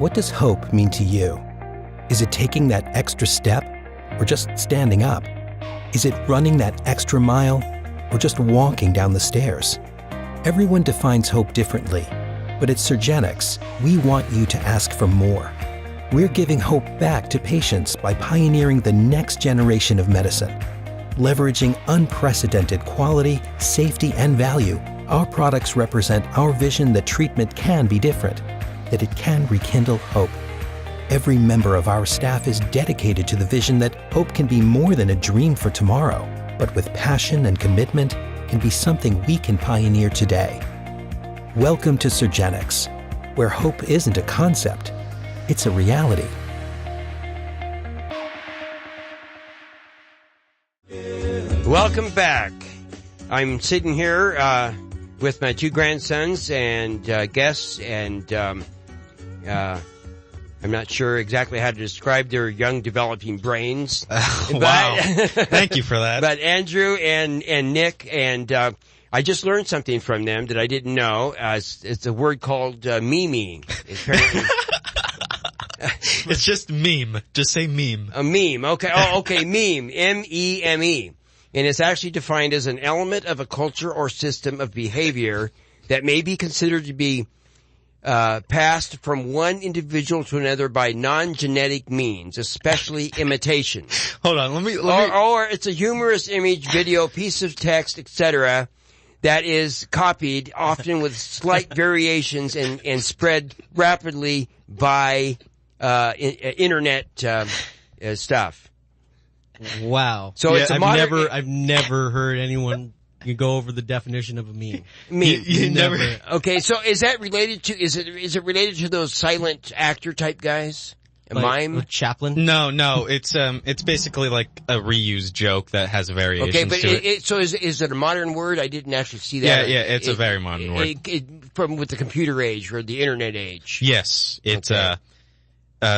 What does hope mean to you? Is it taking that extra step or just standing up? Is it running that extra mile or just walking down the stairs? Everyone defines hope differently, but at Surgenics, we want you to ask for more. We're giving hope back to patients by pioneering the next generation of medicine. Leveraging unprecedented quality, safety, and value, our products represent our vision that treatment can be different, that it can rekindle hope. Every member of our staff is dedicated to the vision that hope can be more than a dream for tomorrow, but with passion and commitment, can be something we can pioneer today. Welcome to Surgenics, where hope isn't a concept, it's a reality. Welcome back. I'm sitting here with my two grandsons and guests, and I'm not sure exactly how to describe their young developing brains. Wow. Thank you for that. But Andrew and Nick, and I just learned something from them that I didn't know. It's a word called meme. Apparently. It's just meme. Just say meme. A meme. Okay. Oh, okay. Meme. M-E-M-E. And it's actually defined as an element of a culture or system of behavior that may be considered to be passed from one individual to another by non-genetic means, especially imitation. Hold on, let me. Or it's a humorous image, video, piece of text, etc., that is copied, often with slight variations, and spread rapidly by internet stuff. Wow. So it's a modern. I've never heard anyone go over the definition of a meme. Meme. You never. Okay, so is that related to? Is it related to those silent actor type guys? A mime? Chaplin? No. It's basically like a reused joke that has variations. Okay, but to it. So is it a modern word? I didn't actually see that. Yeah, it's a very modern word. From with the computer age or the internet age. Yes, it's Okay.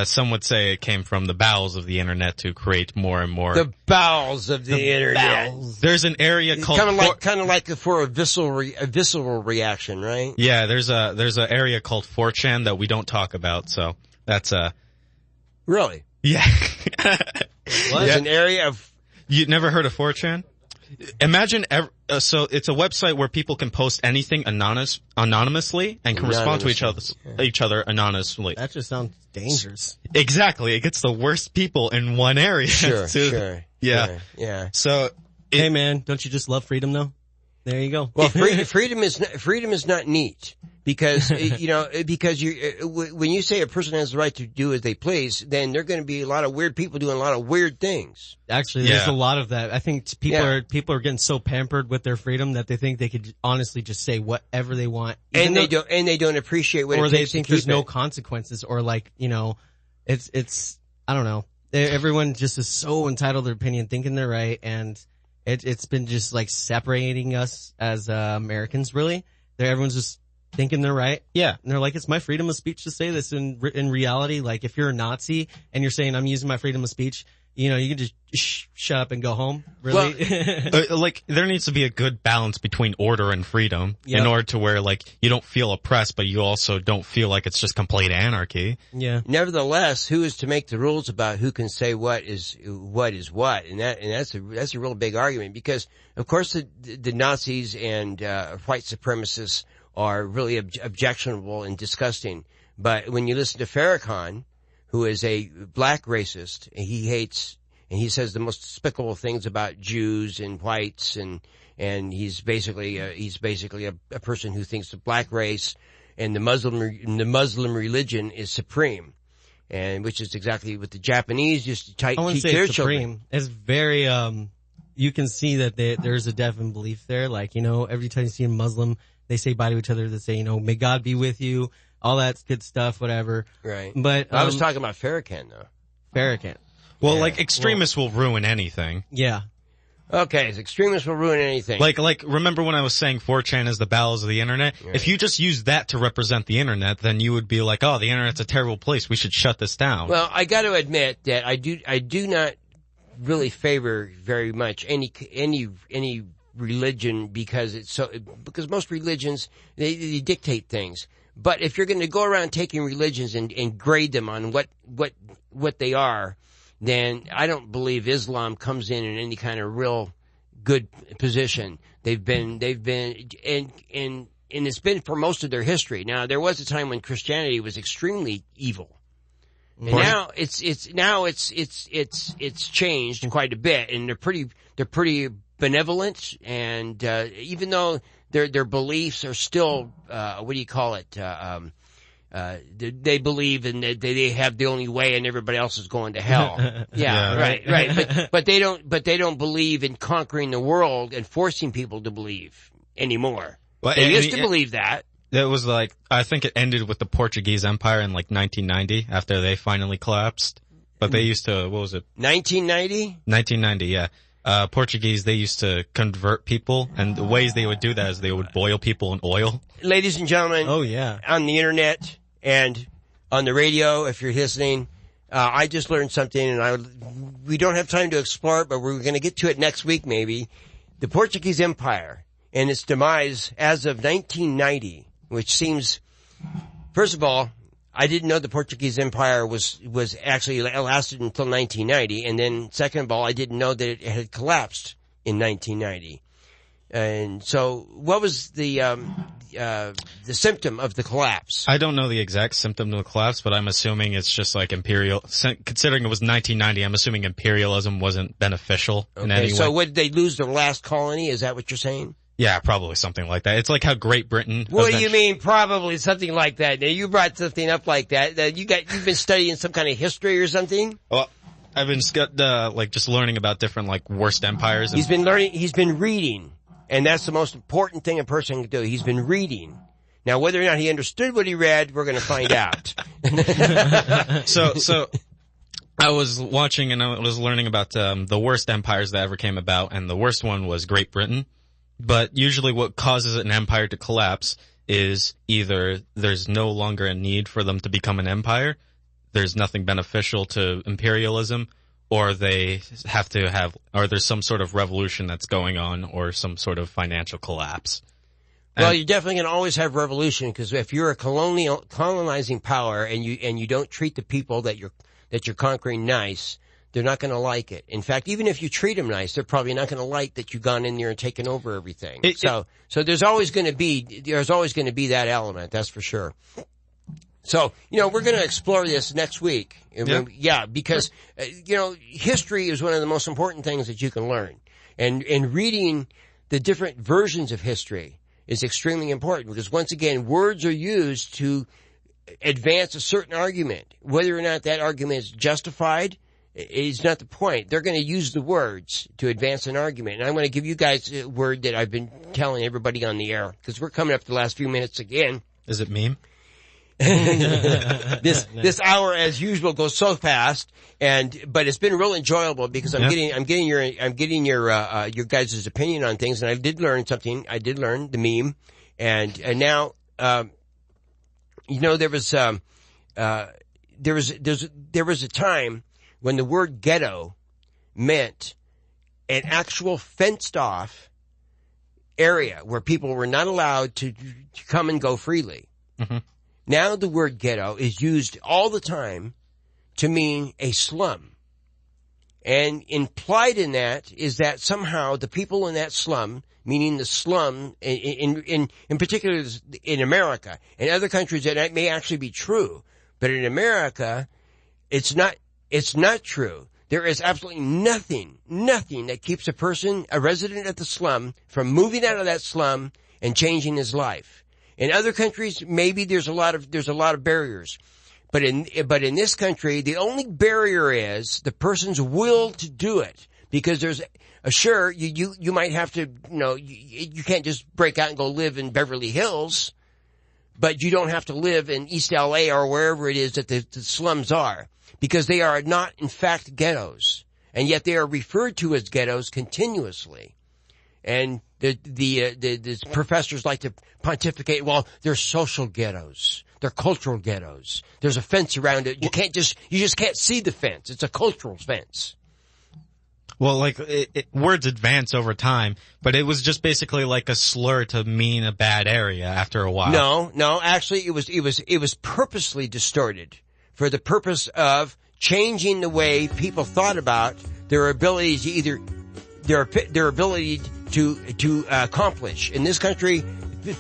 Some would say it came from the bowels of the internet to create more and more. The bowels of the internet. Bowels. There's an area called kind of like for a visceral reaction, right? Yeah, there's an area called 4chan that we don't talk about. So that's Really? yeah. There's an area of. You never heard of 4chan? Imagine, so it's a website where people can post anything anonymously and can respond to each other anonymously. That just sounds dangerous. Exactly. It gets the worst people in one area. Sure. Yeah. Yeah. So, Hey man, don't you just love freedom though? There you go. Well, freedom is not neat. Because, when you say a person has the right to do as they please, then there are going to be a lot of weird people doing a lot of weird things. Actually, there's a lot of that. I think people are getting so pampered with their freedom that they think they could honestly just say whatever they want. And they don't appreciate what it takes to keep it. Or they think there's no consequences, or it's, I don't know. Everyone just is so entitled to their opinion, thinking they're right, and it's been just like separating us as Americans, really. Everyone's just thinking they're right. Yeah. And they're like, it's my freedom of speech to say this. In reality, like, if you're a Nazi and you're saying I'm using my freedom of speech, you can just shut up and go home. Really? Well, there needs to be a good balance between order and freedom in order to where, you don't feel oppressed, but you also don't feel like it's just complete anarchy. Yeah. Nevertheless, who is to make the rules about who can say what is what? And that's a real big argument, because, of course, the Nazis and white supremacists are really objectionable and disgusting. But when you listen to Farrakhan, who is a black racist, and he hates, and he says the most despicable things about Jews and whites, and he's basically a person who thinks the black race and the Muslim religion is supreme, and which is exactly what the Japanese used to teach their children. It's very, you can see that there's a definite belief there. Every time you see a Muslim, they say bye to each other. They say, may God be with you. All that good stuff, whatever. Right. But I was talking about Farrakhan, though. Farrakhan. Well, extremists will ruin anything. Yeah. Okay, so extremists will ruin anything. Remember when I was saying 4chan is the bowels of the internet? Right. If you just use that to represent the internet, then you would be like, oh, the internet's a terrible place. We should shut this down. Well, I got to admit that I do not really favor very much any religion, because most religions, they dictate things. But if you're going to go around taking religions and grade them on what they are, then I don't believe Islam comes in any kind of real good position. They've been, and it's been for most of their history. Now, there was a time when Christianity was extremely evil. And now it's changed quite a bit, and they're pretty benevolent, and even though their beliefs are still they believe in that they have the only way and everybody else is going to hell. Yeah, right. But they don't believe in conquering the world and forcing people to believe anymore. Well, they used to believe that. It was like, I think it ended with the Portuguese Empire in like 1990 after they finally collapsed. But they used to, what was it? 1990? 1990, yeah. Portuguese, they used to convert people, and the ways they would do that is they would boil people in oil. Ladies and gentlemen. Oh, yeah. On the internet and on the radio, if you're listening, I just learned something, and we don't have time to explore it, but we're going to get to it next week maybe. The Portuguese Empire and its demise as of 1990. Which seems, first of all, I didn't know the Portuguese Empire was actually lasted until 1990, and then second of all, I didn't know that it had collapsed in 1990. And so, what was the symptom of the collapse? I don't know the exact symptom of the collapse, but I'm assuming it's just like considering it was 1990, I'm assuming imperialism wasn't beneficial in any way. So would they lose their last colony? Is that what you're saying? Yeah, probably something like that. It's like how Great Britain. What do you mean, probably something like that? Now, you brought something up like that. You've been studying some kind of history or something? Well, I've been just learning about different like worst empires. He's been reading, and that's the most important thing a person can do. He's been reading. Now, whether or not he understood what he read, we're going to find out. So I was watching and I was learning about the worst empires that ever came about, and the worst one was Great Britain. But usually what causes an empire to collapse is either there's no longer a need for them to become an empire, there's nothing beneficial to imperialism, or they have to or there's some sort of revolution that's going on, or some sort of financial collapse. Well, you're definitely going to always have revolution, because if you're a colonizing power and you don't treat the people that you're conquering nice, they're not going to like it. In fact, even if you treat them nice, they're probably not going to like that you've gone in there and taken over everything. So there's always going to be that element. That's for sure. So, we're going to explore this next week. Yeah, because, history is one of the most important things that you can learn. And reading the different versions of history is extremely important, because once again, words are used to advance a certain argument. Whether or not that argument is justified is not the point. They're going to use the words to advance an argument. And I'm going to give you guys a word that I've been telling everybody on the air, because we're coming up to the last few minutes again. Is it meme? This hour, as usual, goes so fast, but it's been real enjoyable, because I'm getting your guys' opinion on things, and I did learn something. I did learn the meme, and now there was a time when the word ghetto meant an actual fenced-off area where people were not allowed to come and go freely. Mm-hmm. Now the word ghetto is used all the time to mean a slum. And implied in that is that somehow the people in that slum, meaning the slum, in particular in America, in other countries that may actually be true, but in America, it's not true. There is absolutely nothing that keeps a resident of the slum, from moving out of that slum and changing his life. In other countries, maybe there's a lot of barriers. But in this country, the only barrier is the person's will to do it. Because there's, sure, you might have to, you can't just break out and go live in Beverly Hills, but you don't have to live in East LA or wherever it is that the slums are. Because they are not, in fact, ghettos. And yet they are referred to as ghettos continuously. And the professors like to pontificate, well, they're social ghettos. They're cultural ghettos. There's a fence around it. You just can't see the fence. It's a cultural fence. Well, like, words advance over time, but it was just basically like a slur to mean a bad area after a while. No, actually it was purposely distorted for the purpose of changing the way people thought about their ability to either, their ability to accomplish. In this country,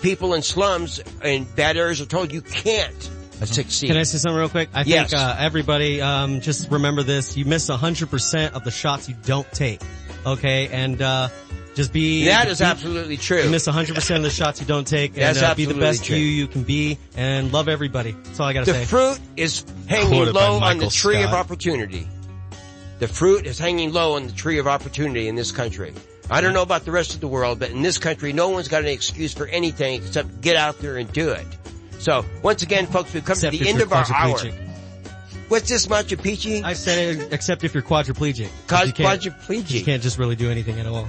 people in slums and bad areas are told you can't succeed. Can I say something real quick? I Yes. think everybody just remember this. You miss 100% of the shots you don't take. Okay? And just be... That is absolutely true. You miss 100% of the shots you don't take. That's And be the absolutely best true. you can be. And love everybody. That's all I gotta The say. fruit is hanging Quoted by low on the Michael tree of Scott. opportunity. The fruit is hanging low on the tree of opportunity in this country. I don't know about the rest of the world, but in this country, no one's got an excuse for anything except get out there and do it. So, once again, folks, we've come Except to if the end you're of our hour. quadriplegic. What's this, Machu Picchu? I said it, except if you're quadriplegic. 'Cause you can't- Quadriplegic. You can't just really do anything at all.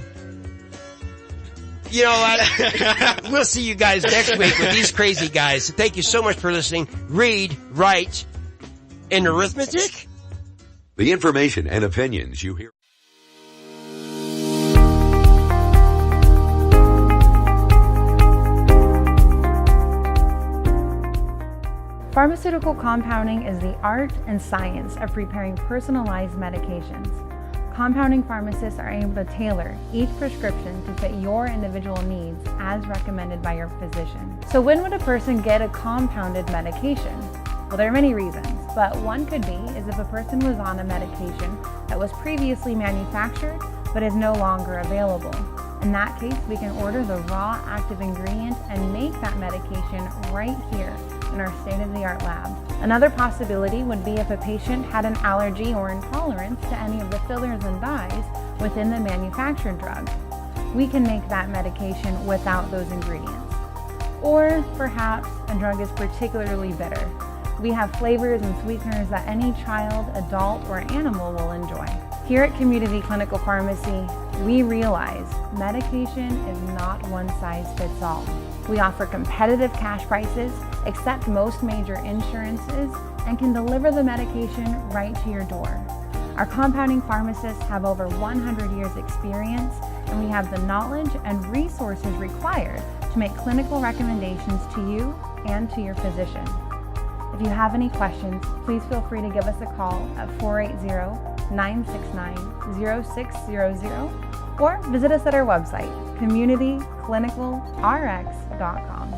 You know what? We'll see you guys next week with these crazy guys. Thank you so much for listening. Read, write, and arithmetic? The information and opinions you hear. Pharmaceutical compounding is the art and science of preparing personalized medications. Compounding pharmacists are able to tailor each prescription to fit your individual needs as recommended by your physician. So when would a person get a compounded medication? Well, there are many reasons, but one could be is if a person was on a medication that was previously manufactured but is no longer available. In that case, we can order the raw active ingredient and make that medication right here in our state-of-the-art lab. Another possibility would be if a patient had an allergy or intolerance to any of the fillers and dyes within the manufactured drug. We can make that medication without those ingredients. Or perhaps a drug is particularly bitter. We have flavors and sweeteners that any child, adult, or animal will enjoy. Here at Community Clinical Pharmacy, we realize medication is not one size fits all. We offer competitive cash prices, accept most major insurances, and can deliver the medication right to your door. Our compounding pharmacists have over 100 years experience, and we have the knowledge and resources required to make clinical recommendations to you and to your physician. If you have any questions, please feel free to give us a call at 480-969-0600 or visit us at our website, communityclinicalrx.com.